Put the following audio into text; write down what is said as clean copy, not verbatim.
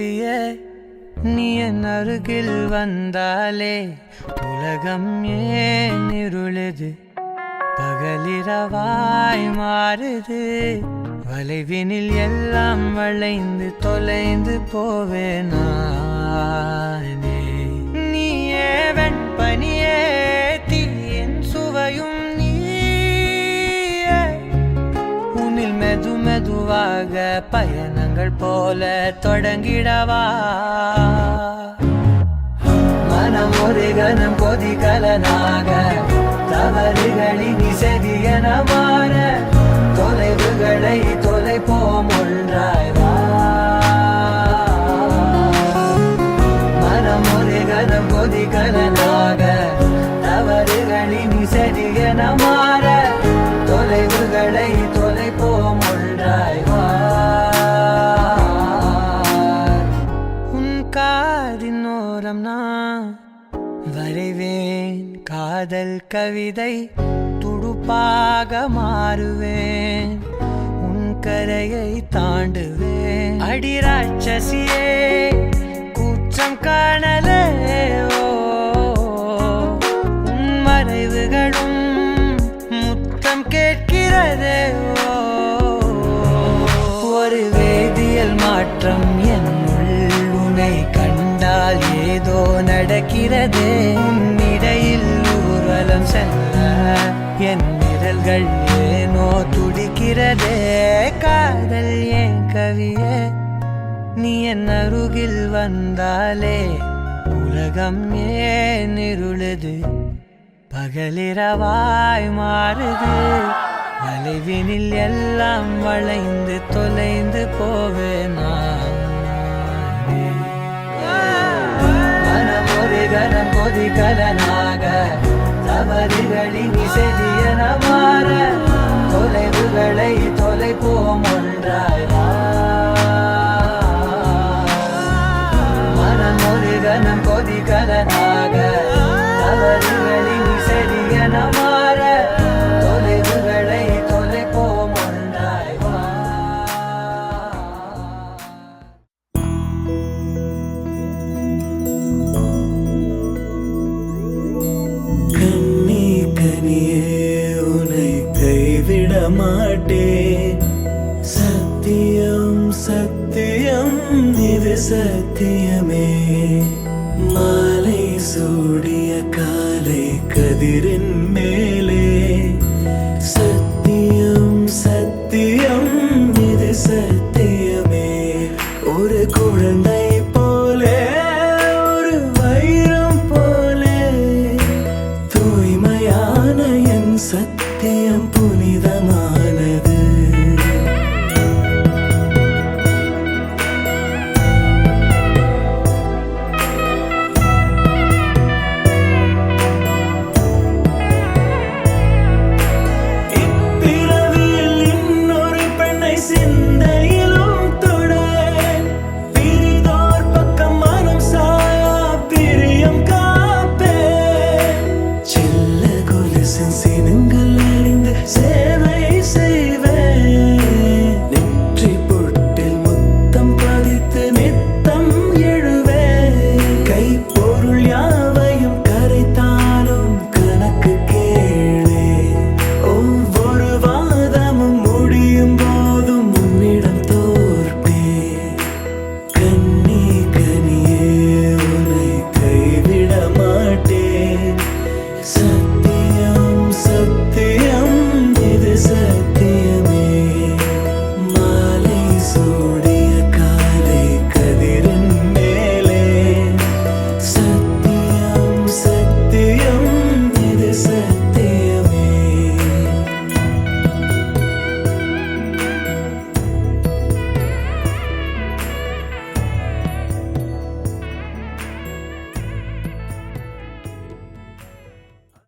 கவியே நீ என் அருகில் வந்தாலே உலகம் ஏன் இருளுது பகலிரவாய் மாறுது வளைவினில் எல்லாம் வளைந்து தொலைந்து போவேனானே நீயே வெண்பனியே தீயின் சுவையும் நீயே உன்னில் மெது மெதுவாக பயணங்கள் போல தொடங்கிடவா மனம் ஒரு கணம் கொதிகலனாக தவறுகளின் இசையன மாற தொலைவுகளை தொலைப்போம் ஒன்றாய் வா மனம் ஒரு கணம் கொதிகலனாக தவறுகளின் இசையன மாற தொலைவுகளை தொலைப்போம் ஒன்றாய் வா உன் காதின் ஓரம் நான் வரைவேன் காதல் கவிதை துடுப்பாக மாறுவேன் உன் கரையை தாண்டுவேன் அடி ராட்சசியே கூச்சம் காணலே உன் மறைவுகளும் முத்தம் கேட்கிறதே ஒரு வேதியியல் மாற்றம் என்னுள் உன்னை கண்டால் ஏதோ நடக்கிறதே இடையில் ஊர்வலம் செல்ல என் நிழல்கள் ஏனோ துடிக்கிறதே காதல் ஏன் கவியே நீ என் அருகில் வந்தாலே உலகம் ஏன் இருளுது பகலிரவாய் மாறுது வளைவினில் எல்லாம் வளைந்து தொலைந்து போவேனா கணம் கொதிகலனாக தவறுகளின் இசையன மாற தொலைவுகளை தொலைப்போம் ஒன்றாய் மனம் ஒரு கணம் கொதிகலனாக தவறுகளின் இசையன மாற தொலைவுகளை தொலைப்போம் ஒன்றாய் மாட்டேன் சத்தியம் சத்தியம் இது சத்தியமே மாலை சூடிய காலை கதிரின் மேலே சத்தியம் சத்தியம் இது சத்தியமே ஒரு குழந்தை போலே